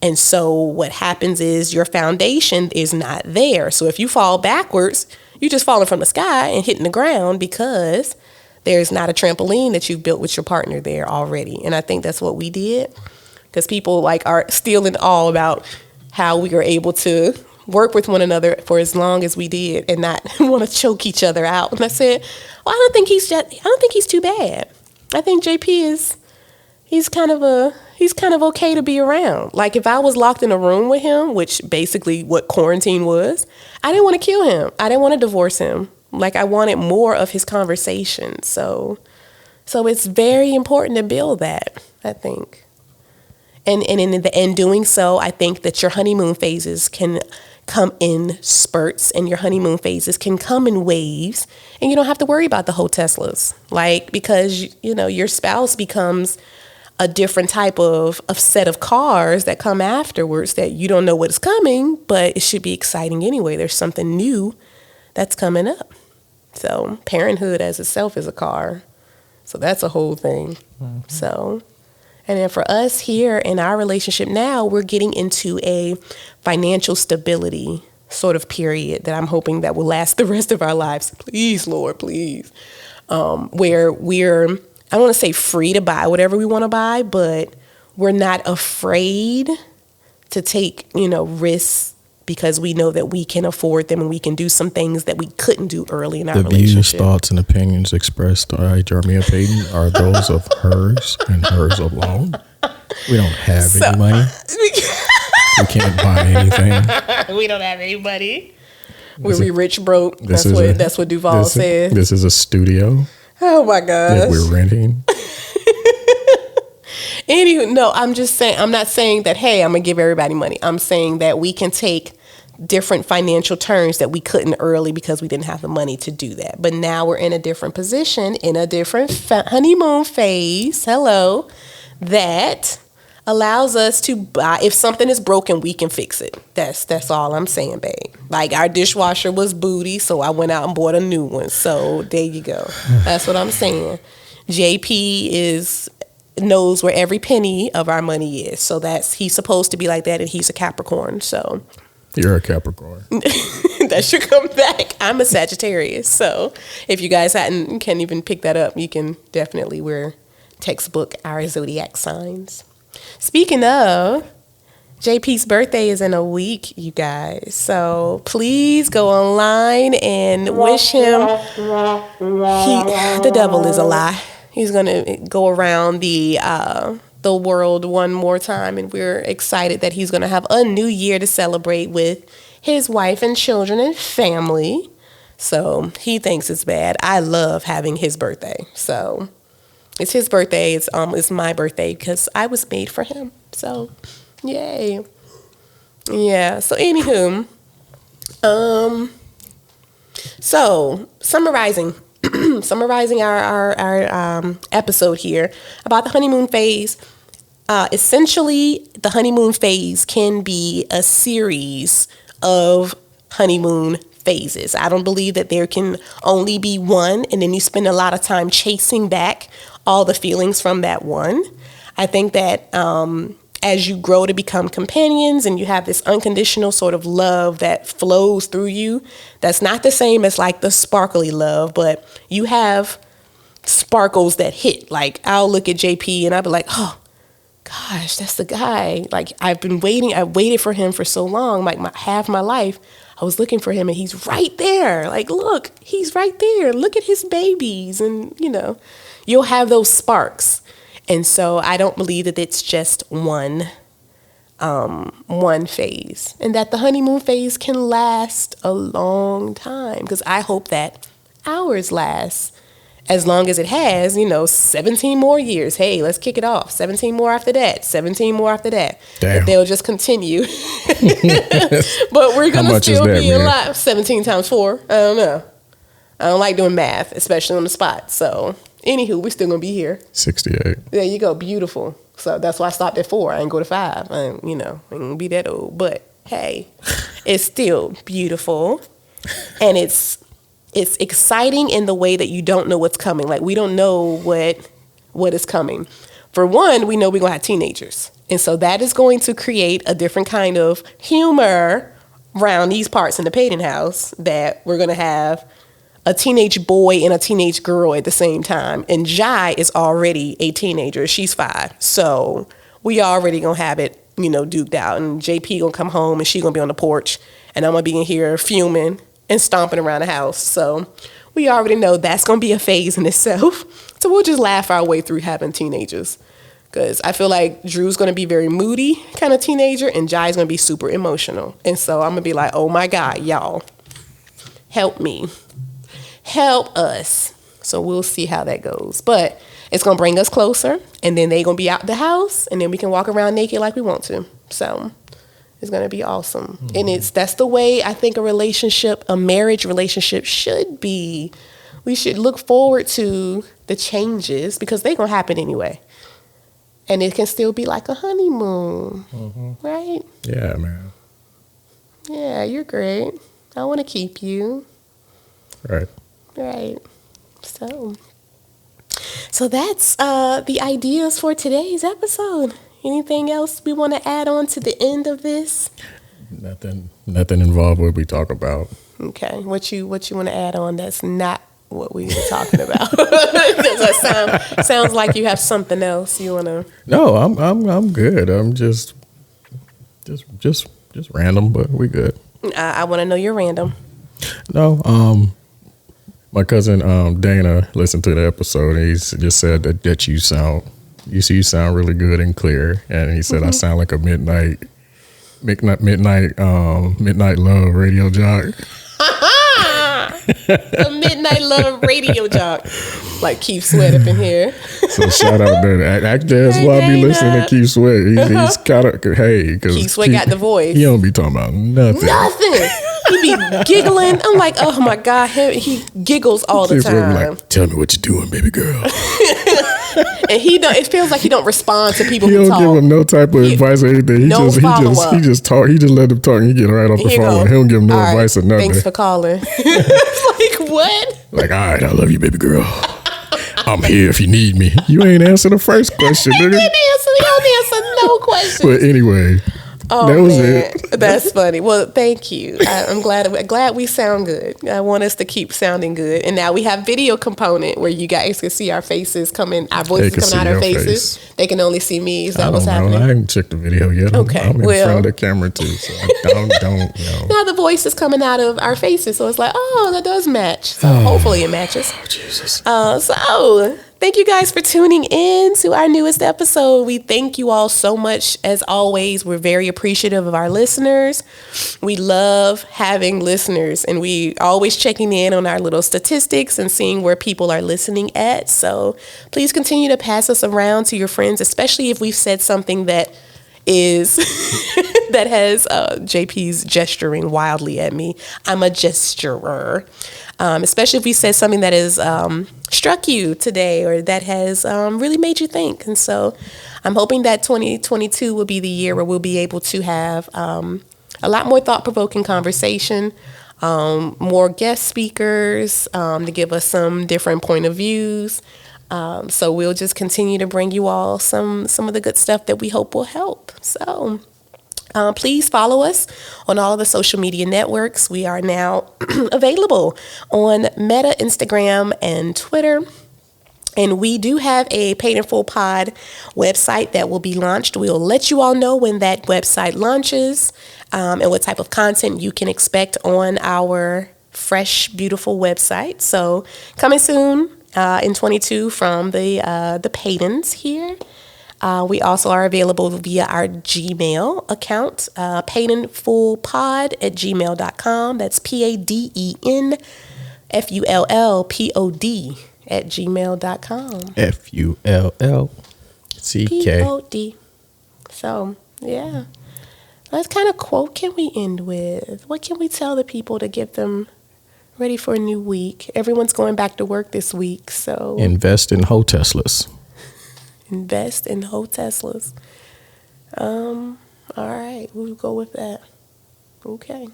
And so what happens is your foundation is not there. So if you fall backwards, you're just falling from the sky and hitting the ground because there's not a trampoline that you've built with your partner there already. And I think that's what we did, because people like are still in awe about how we were able to work with one another for as long as we did and not want to choke each other out. And I said, well, I don't think he's too bad. I think JP he's kind of okay to be around. Like if I was locked in a room with him, which basically what quarantine was, I didn't want to kill him. I didn't want to divorce him. Like I wanted more of his conversation. So it's very important to build that, I think. And in doing so, I think that your honeymoon phases can come in spurts and your honeymoon phases can come in waves, and you don't have to worry about the whole Teslas. Like, because, your spouse becomes a different type of set of cars that come afterwards that you don't know what is coming, but it should be exciting anyway. There's something new that's coming up. So parenthood as itself is a car. So that's a whole thing. Mm-hmm. So, and then for us here in our relationship now, we're getting into a financial stability sort of period that I'm hoping that will last the rest of our lives. Please, Lord, please. Where we're, I don't want to say free to buy whatever we want to buy, but we're not afraid to take, risks because we know that we can afford them and we can do some things that we couldn't do early in our The views, relationship. thoughts, and opinions expressed by Jermia Payton are those of hers and hers alone. We don't have any money. We can't buy anything. We don't have any money. We rich broke. That's what Duval said. This is a studio Oh my gosh. that we're renting. Anywho, no, I'm just saying, I'm not saying that, hey, I'm going to give everybody money. I'm saying that we can take different financial turns that we couldn't early because we didn't have the money to do that. But now we're in a different position, in a different honeymoon phase. Hello. That allows us to buy, if something is broken, we can fix it. That's all I'm saying, babe. Like our dishwasher was booty, so I went out and bought a new one. So there you go. That's what I'm saying. JP knows where every penny of our money is. So he's supposed to be like that, and he's a Capricorn. So You're a Capricorn. that should come back. I'm a Sagittarius. So if you guys can't even pick that up, you can definitely wear textbook our zodiac signs. Speaking of, JP's birthday is in a week, you guys. So please go online and wish him. The devil is a lie. He's going to go around the world one more time, and we're excited that he's going to have a new year to celebrate with his wife and children and family. So he thinks it's bad. I love having his birthday. So it's his birthday. It's my birthday because I was made for him. So yay. Yeah. So anywho, so summarizing our episode here about the honeymoon phase. Essentially, the honeymoon phase can be a series of honeymoon phases. I don't believe that there can only be one, and then you spend a lot of time chasing back all the feelings from that one. I think that as you grow to become companions and you have this unconditional sort of love that flows through you, that's not the same as like the sparkly love, but you have sparkles that hit. Like I'll look at JP and I'll be like, oh gosh, that's the guy. Like I waited for him for so long, like half my life. I was looking for him and he's right there. Like, look, he's right there. Look at his babies. And, you'll have those sparks. And so I don't believe that it's just one phase, and that the honeymoon phase can last a long time, because I hope that ours lasts as long as it has, 17 more years. Hey, let's kick it off. 17 more after that. 17 more after that. Damn. They'll just continue. But we're going to still be alive. 17 times 4. I don't know. I don't like doing math, especially on the spot. So anywho, we're still going to be here. 68. There you go. Beautiful. So that's why I stopped at 4. I didn't go to 5. I ain't gonna be that old. But hey, it's still beautiful. And it's exciting in the way that you don't know what's coming. Like, we don't know what is coming. For one, we know we're going to have teenagers. And so that is going to create a different kind of humor around these parts in the Payton house, that we're going to have a teenage boy and a teenage girl at the same time. And Jai is already a teenager. She's 5. So we already going to have it, duked out. And JP going to come home and she going to be on the porch. And I'm going to be in here fuming and stomping around the house. So we already know that's going to be a phase in itself. So we'll just laugh our way through having teenagers. Because I feel like Drew's going to be very moody kind of teenager, and Jai's going to be super emotional. And so I'm going to be like, oh my God, y'all, help me. Help us. So we'll see how that goes. But it's going to bring us closer, and then they're going to be out the house, and then we can walk around naked like we want to. So it's going to be awesome. Mm-hmm. And that's the way I think a marriage relationship should be. We should look forward to the changes, because they're going to happen anyway. And it can still be like a honeymoon, right? Yeah, man. Yeah, you're great. I want to keep you. Right. So that's the ideas for today's episode. Anything else we want to add on to the end of this? Nothing involved what we talk about. Okay. What you want to add on that's not what we were talking about? That sounds like you have something else you want to. No, I'm good. I'm just random, but we good. I want to know you're random. No, my cousin Dana listened to the episode and he's just said that you sound really good and clear, and he said I sound like a midnight love radio jock. A midnight love radio jock, like Keith Sweat up in here. So shout out there. That's why I be listening to Keith Sweat. He's kind of because Keith Sweat got the voice. He don't be talking about nothing. He be giggling. I'm like, oh my God, he giggles all the time. Like, tell me what you're doing, baby girl. And it feels like he don't respond to people he who don't talk. give him no type of advice or anything. He just talk. He just let him talk. He get right off the phone. He don't give him no advice or nothing. Thanks for calling. Like what? Like, all right, I love you, baby girl. I'm here if you need me. You ain't answer the first question, nigga. He don't answer no questions. But anyway. That was it. That's funny. Well, thank you. I'm glad we sound good. I want us to keep sounding good. And now we have video component where you guys can see our faces our voices coming out our faces. They can only see me. Is that what's happening? I haven't checked the video yet. Okay, I'm in front of the camera too, so I don't know. Now the voice is coming out of our faces, so it's like, oh, that does match. So hopefully it matches. Oh, Jesus. So thank you guys for tuning in to our newest episode. We thank you all so much. As always, we're very appreciative of our listeners. We love having listeners, and we always checking in on our little statistics and seeing where people are listening at. So please continue to pass us around to your friends, especially if we've said something that is that has JP's gesturing wildly at me. I'm a gesturer. Especially if we said something that has struck you today or that has really made you think. And so I'm hoping that 2022 will be the year where we'll be able to have a lot more thought-provoking conversation, more guest speakers to give us some different point of views. So we'll just continue to bring you all some of the good stuff that we hope will help. So please follow us on all of the social media networks. We are now available on Meta, Instagram, and Twitter. And we do have a Paid in Full Pod website that will be launched. We'll let you all know when that website launches and what type of content you can expect on our fresh, beautiful website. So coming soon in 22 from the Paydens here. We also are available via our Gmail account, paidinfullpod@gmail.com. That's PADENFULLPOD@gmail.com. FULLCK. So, yeah. What kind of quote can we end with? What can we tell the people to get them ready for a new week? Everyone's going back to work this week, so invest in whole Teslas. Invest in whole Teslas. All right, we'll go with that. Okay.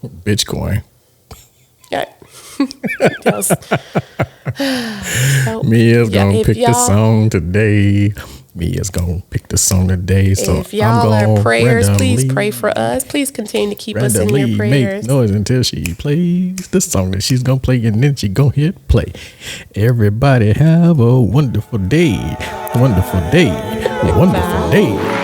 Bitcoin. Yeah. Mia's gonna pick the song today. Mia's gonna pick the song today. So if y'all are prayers, please pray for us. Please continue to keep us in your prayers. Make noise until she plays the song that she's gonna play, and then she gonna hit play. Everybody have a wonderful day. Wonderful day. Wonderful day.